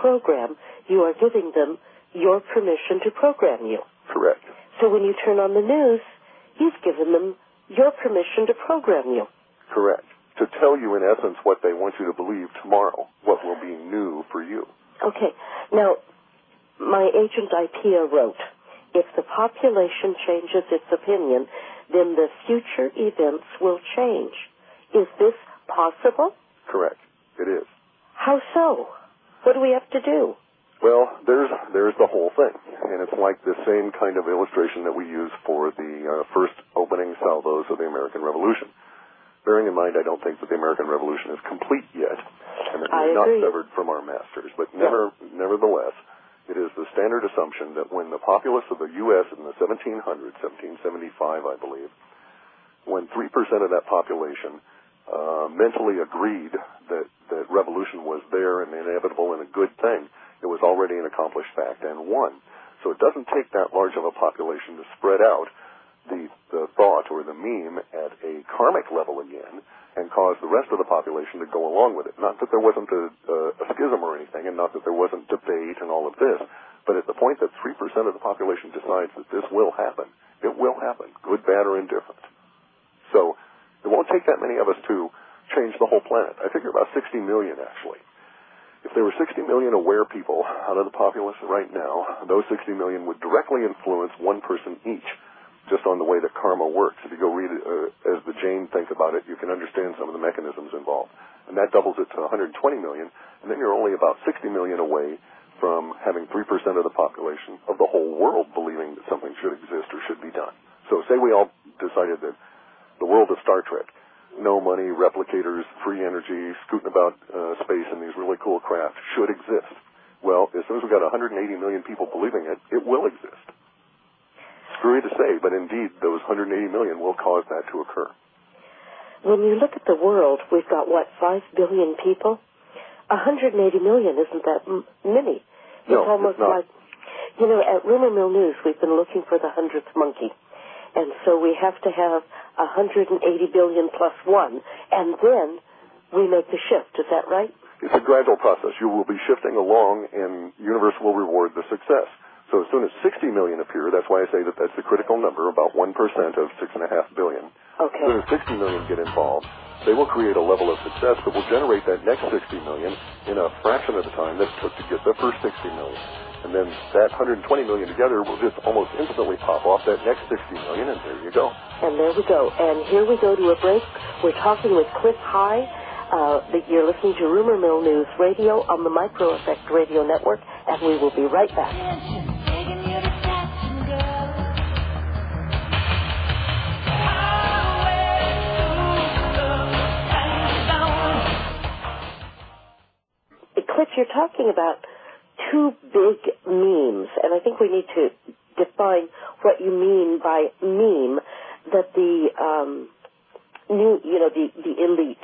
program, you are giving them your permission to program you. Correct. So when you turn on the news, you've given them your permission to program you. Correct. To tell you, in essence, what they want you to believe tomorrow, what will be new for you. Okay. Now, my agent IPEA wrote, if the population changes its opinion, then the future events will change. Is this possible? Correct. It is. How so? What do we have to do? Well, there's the whole thing, and it's like the same kind of illustration that we use for the first opening salvos of the American Revolution. Bearing in mind, I don't think that the American Revolution is complete yet, and that we're not severed from our masters, but nevertheless, it is the standard assumption that when the populace of the U.S. in the 1700s, 1775, I believe, when 3% of that population mentally agreed that revolution was there and inevitable and a good thing, it was already an accomplished fact and won. So it doesn't take that large of a population to spread out the thought or the meme at a karmic level again and cause the rest of the population to go along with it. Not that there wasn't a schism or anything, and not that there wasn't debate and all of this, but at the point that 3% of the population decides that this will happen, it will happen, good, bad, or indifferent. So it won't take that many of us to change the whole planet. I figure about 60 million, actually. If there were 60 million aware people out of the populace right now, those 60 million would directly influence one person each, just on the way that karma works. If you go read it as the Jain think about it, you can understand some of the mechanisms involved. And that doubles it to 120 million, and then you're only about 60 million away from having 3% of the population of the whole world believing that something should exist or should be done. So say we all decided that the world of Star Trek, no money, replicators, free energy, scooting about space in these really cool craft should exist. Well, as soon as we've got 180 million people believing it, it will exist. Screwy to say, but indeed, those 180 million will cause that to occur. When you look at the world, we've got, 5 billion people? 180 million isn't that many. It's almost like, at Rumor Mill News, we've been looking for the 100th monkey. And so we have to have 180 billion plus one, and then we make the shift. Is that right? It's a gradual process. You will be shifting along, and the universe will reward the success. So as soon as 60 million appear, that's why I say that that's the critical number, about 1% of 6.5 billion. Okay. As soon as 60 million get involved, they will create a level of success that will generate that next 60 million in a fraction of the time that it took to get the first 60 million. And then that 120 million together will just almost instantly pop off that next 60 million, and there you go. And there we go. And here we go to a break. We're talking with Clif High. You're listening to Rumor Mill News Radio on the Micro Effect Radio Network, and we will be right back. Clif, you're talking about two big memes, and I think we need to define what you mean by meme, that the the elite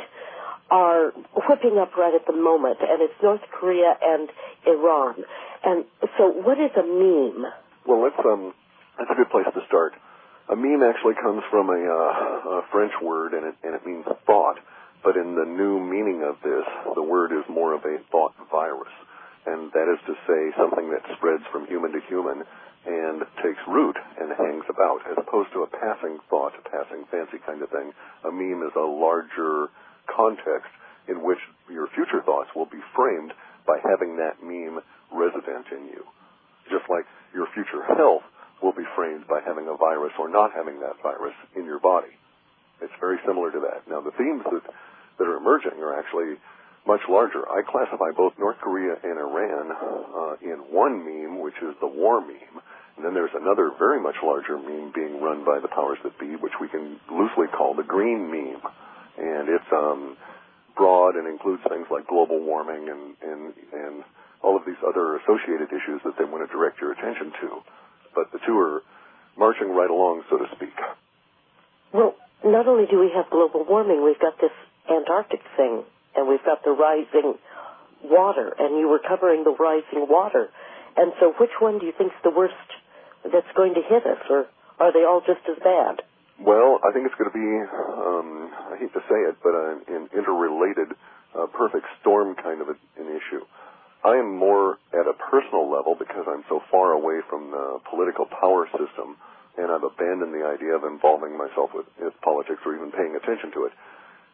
are whipping up right at the moment, and it's North Korea and Iran. And so what is a meme? Well, that's a good place to start. A meme actually comes from a French word, and it means thought. But in the new meaning of this, the word is more of a thought virus. And that is to say something that spreads from human to human and takes root and hangs about, as opposed to a passing thought, a passing fancy kind of thing. A meme is a larger context in which your future thoughts will be framed by having that meme resident in you. Just like your future health will be framed by having a virus or not having that virus in your body. It's very similar to that. Now, the themes that are emerging are actually much larger. I classify both North Korea and Iran in one meme, which is the war meme, and then there's another very much larger meme being run by the powers that be, which we can loosely call the green meme. And it's broad and includes things like global warming and all of these other associated issues that they want to direct your attention to. But the two are marching right along, so to speak. Well, not only do we have global warming, we've got this Antarctic thing, and we've got the rising water, and you were covering the rising water. And so which one do you think is the worst that's going to hit us, or are they all just as bad? Well, I think it's going to be, I hate to say it, but an interrelated perfect storm kind of an issue. I am more at a personal level because I'm so far away from the political power system, and I've abandoned the idea of involving myself with politics or even paying attention to it.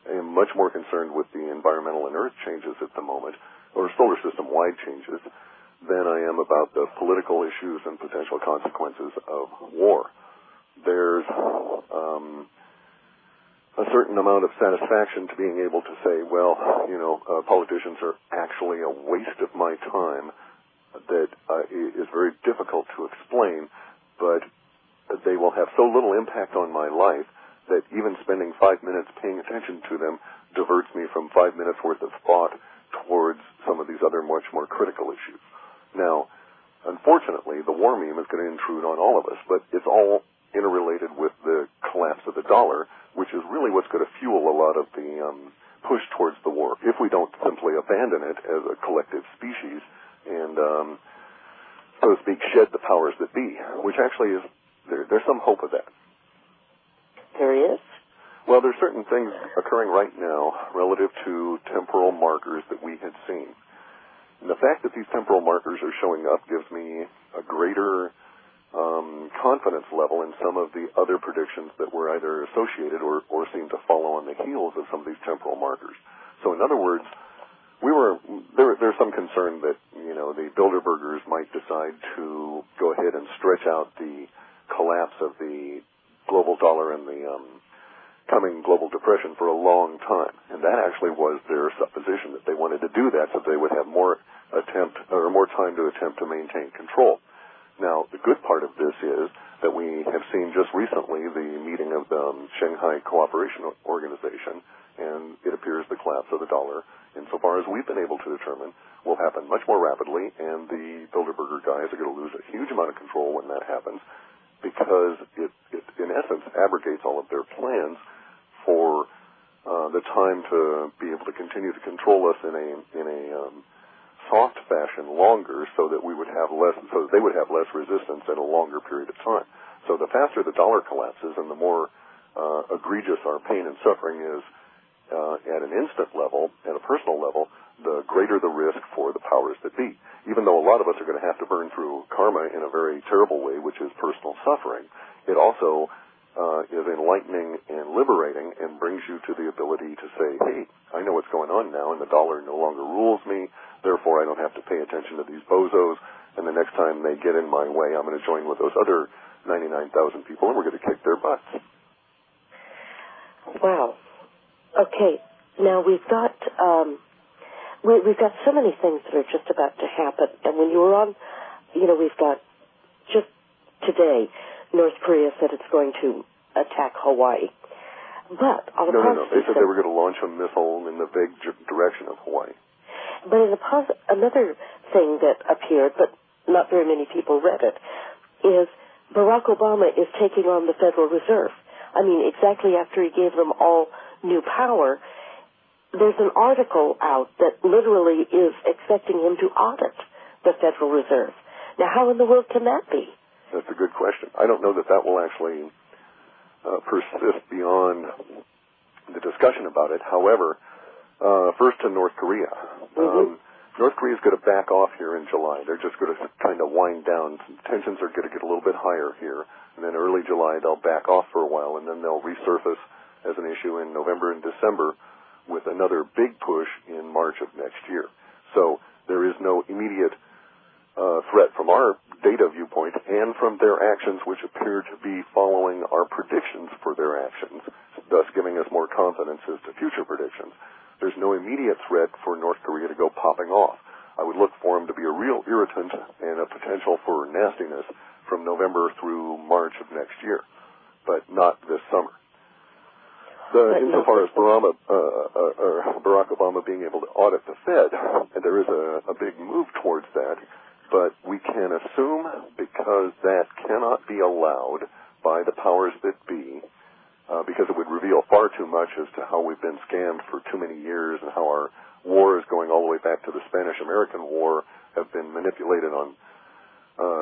I am much more concerned with the environmental and earth changes at the moment, or solar system-wide changes, than I am about the political issues and potential consequences of war. There's a certain amount of satisfaction to being able to say, well, politicians are actually a waste of my time that is very difficult to explain, but they will have so little impact on my life that even spending 5 minutes paying attention to them diverts me from 5 minutes worth of thought towards some of these other much more critical issues. Now, unfortunately, the war meme is going to intrude on all of us, but it's all interrelated with the collapse of the dollar, which is really what's going to fuel a lot of the push towards the war, if we don't simply abandon it as a collective species and, so to speak, shed the powers that be, which actually is, there's some hope of that. There is? Well, there's certain things occurring right now relative to temporal markers that we had seen. And the fact that these temporal markers are showing up gives me a greater confidence level in some of the other predictions that were either associated or seemed to follow on the heels of some of these temporal markers. So in other words, there's some concern that, the Bilderbergers might decide to go ahead and stretch out the collapse of the global dollar and the coming global depression for a long time. And that actually was their supposition, that they wanted to do that so they would have more time to attempt to maintain control. Now, the good part of this is that we have seen just recently the meeting of the Shanghai Cooperation Organization, and it appears the collapse of the dollar, insofar as we've been able to determine, will happen much more rapidly, and the Bilderberger guys are going to lose a huge amount of control when that happens, because it in essence abrogates all of their plans for the time to be able to continue to control us in a soft fashion longer, so that they would have less resistance in a longer period of time. So the faster the dollar collapses and the more egregious our pain and suffering is at an instant level, at a personal level, the greater the risk for the powers that be. Even though a lot of us are going to have to burn through karma in a very terrible way, which is personal suffering, it also is enlightening and liberating and brings you to the ability to say, hey, I know what's going on now, and the dollar no longer rules me, therefore I don't have to pay attention to these bozos, and the next time they get in my way, I'm going to join with those other 99,000 people, and we're going to kick their butts. Wow. Okay, now we've got so many things that are just about to happen, and when you were on, we've got just today, North Korea said it's going to attack Hawaii. But on the No. They said they were going to launch a missile in the vague direction of Hawaii. But another thing that appeared, but not very many people read it, is Barack Obama is taking on the Federal Reserve. I mean, exactly after he gave them all new power, there's an article out that literally is expecting him to audit the Federal Reserve. Now, how in the world can that be? That's a good question. I don't know that will actually persist beyond the discussion about it. However, first to North Korea. North Korea is going to back off here in July. They're just going to kind of wind down. Tensions are going to get a little bit higher here. And then early July, they'll back off for a while, and then they'll resurface as an issue in November and December with another big push in March of next year. So there is no immediate threat from our data viewpoint and from their actions, which appear to be following our predictions for their actions, thus giving us more confidence as to future predictions. There's no immediate threat for North Korea to go popping off. I would look for them to be a real irritant and a potential for nastiness from November through March of next year, but not this summer. Insofar as Barack Obama being able to audit the Fed, there is a big move towards that, but we can assume, because that cannot be allowed by the powers that be, because it would reveal far too much as to how we've been scammed for too many years and how our wars going all the way back to the Spanish-American War have been manipulated on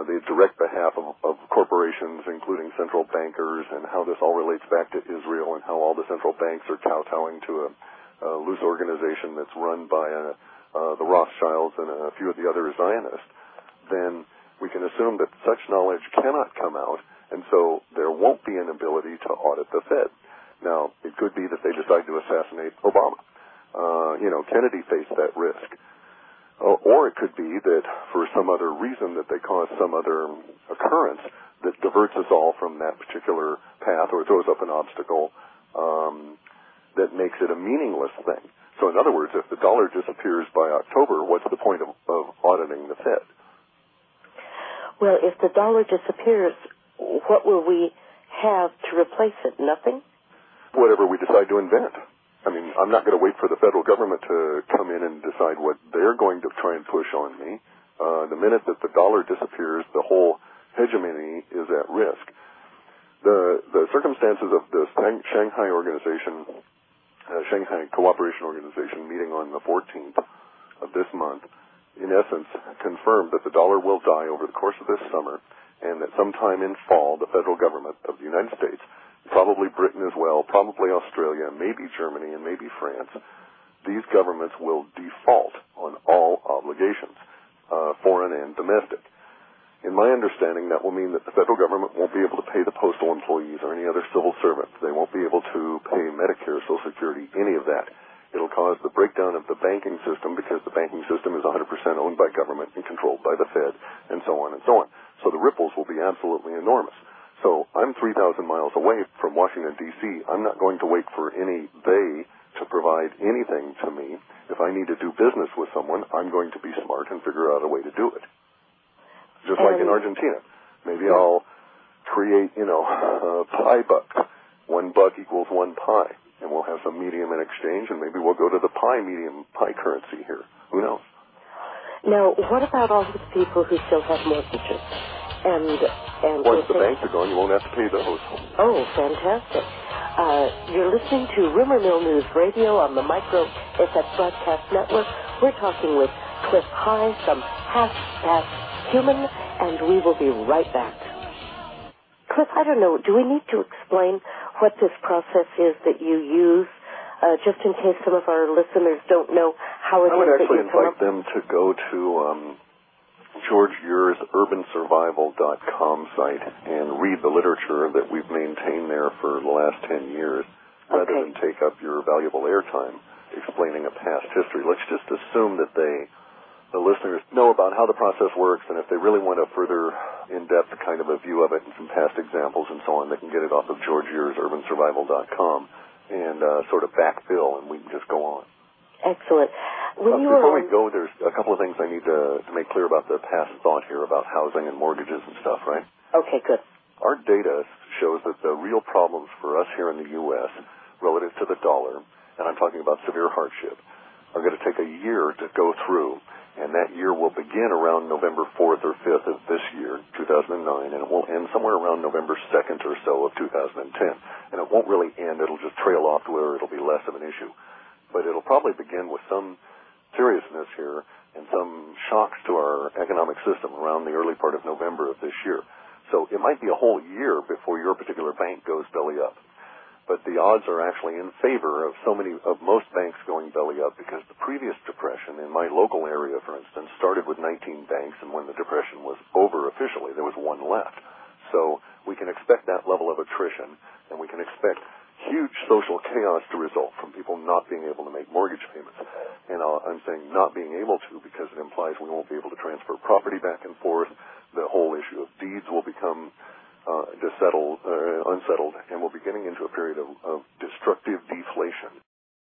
the direct behalf of corporations, including central bankers, and how this all relates back to Israel and how all the central banks are kowtowing to a loose organization that's run by the Rothschilds and a few of the other Zionists, then we can assume that such knowledge cannot come out, and so there won't be an ability to audit the Fed. Now, it could be that they decide to assassinate Obama. Kennedy faced that risk. Or it could be that for some other reason that they cause some other occurrence that diverts us all from that particular path or throws up an obstacle that makes it a meaningless thing. So in other words, if the dollar disappears by October, what's the point of auditing the Fed? Well, if the dollar disappears, what will we have to replace it? Nothing? Whatever we decide to invent. I mean, I'm not going to wait for the federal government to come in and decide what they're going to try and push on me. The minute that the dollar disappears, the whole hegemony is at risk. The circumstances of the Shanghai Cooperation Organization meeting on the 14th of this month, in essence, confirmed that the dollar will die over the course of this summer, and that sometime in fall, the federal government of the United States, probably Britain as well, probably Australia, maybe Germany, and maybe France, these governments will default on all obligations, foreign and domestic. In my understanding, that will mean that the federal government won't be able to pay the postal employees or any other civil servants. They won't be able to pay Medicare, Social Security, any of that. It'll cause the breakdown of the banking system because the banking system is 100% owned by government and controlled by the Fed, and so on and so on. So the ripples will be absolutely enormous. So I'm 3,000 miles away from Washington, D.C. I'm not going to wait for any they to provide anything to me. If I need to do business with someone, I'm going to be smart and figure out a way to do it. Just like in Argentina. Maybe I'll create, pie bucks. $1 equals 1 pie. And we'll have some medium in exchange, and maybe we'll go to the pie currency here. Who knows? Now, what about all the people who still have mortgages? And once the banks are gone, you won't have to pay those. Oh, fantastic. You're listening to Rumor Mill News Radio on the Micro SF Broadcast Network. We're talking with Clif from Half Past Human, and we will be right back. Clif, I don't know, do we need to explain what this process is that you use, just in case some of our listeners don't know how it is that you come up? I would actually invite them to go to George Ure's urbansurvival.com site and read the literature that we've maintained there for the last 10 years, rather than take up your valuable airtime explaining a past history. Let's just assume that the listeners know about how the process works, and if they really want a further in-depth kind of a view of it and some past examples and so on, they can get it off of George Ure's urbansurvival.com and sort of backfill, and we can just go on. Excellent. Before we go, there's a couple of things I need to make clear about the past thought here about housing and mortgages and stuff, right? Okay, good. Our data shows that the real problems for us here in the U.S. relative to the dollar, and I'm talking about severe hardship, are going to take a year to go through, and that year will begin around November 4th or 5th of this year, 2009, and it will end somewhere around November 2nd or so of 2010. And it won't really end. It'll just trail off to where it'll be less of an issue. But it'll probably begin with some seriousness here and some shocks to our economic system around the early part of November of this year. So it might be a whole year before your particular bank goes belly up. But the odds are actually in favor of most banks going belly up, because the previous depression in my local area, for instance, started with 19 banks, and when the depression was over officially, there was one left. So we can expect that level of attrition, and we can expect huge social chaos to result from people not being able to make mortgage payments. And I'm saying not being able to because it implies we won't be able to transfer property back and forth. The whole issue of deeds will become unsettled, and we'll be getting into a period of destructive deflation.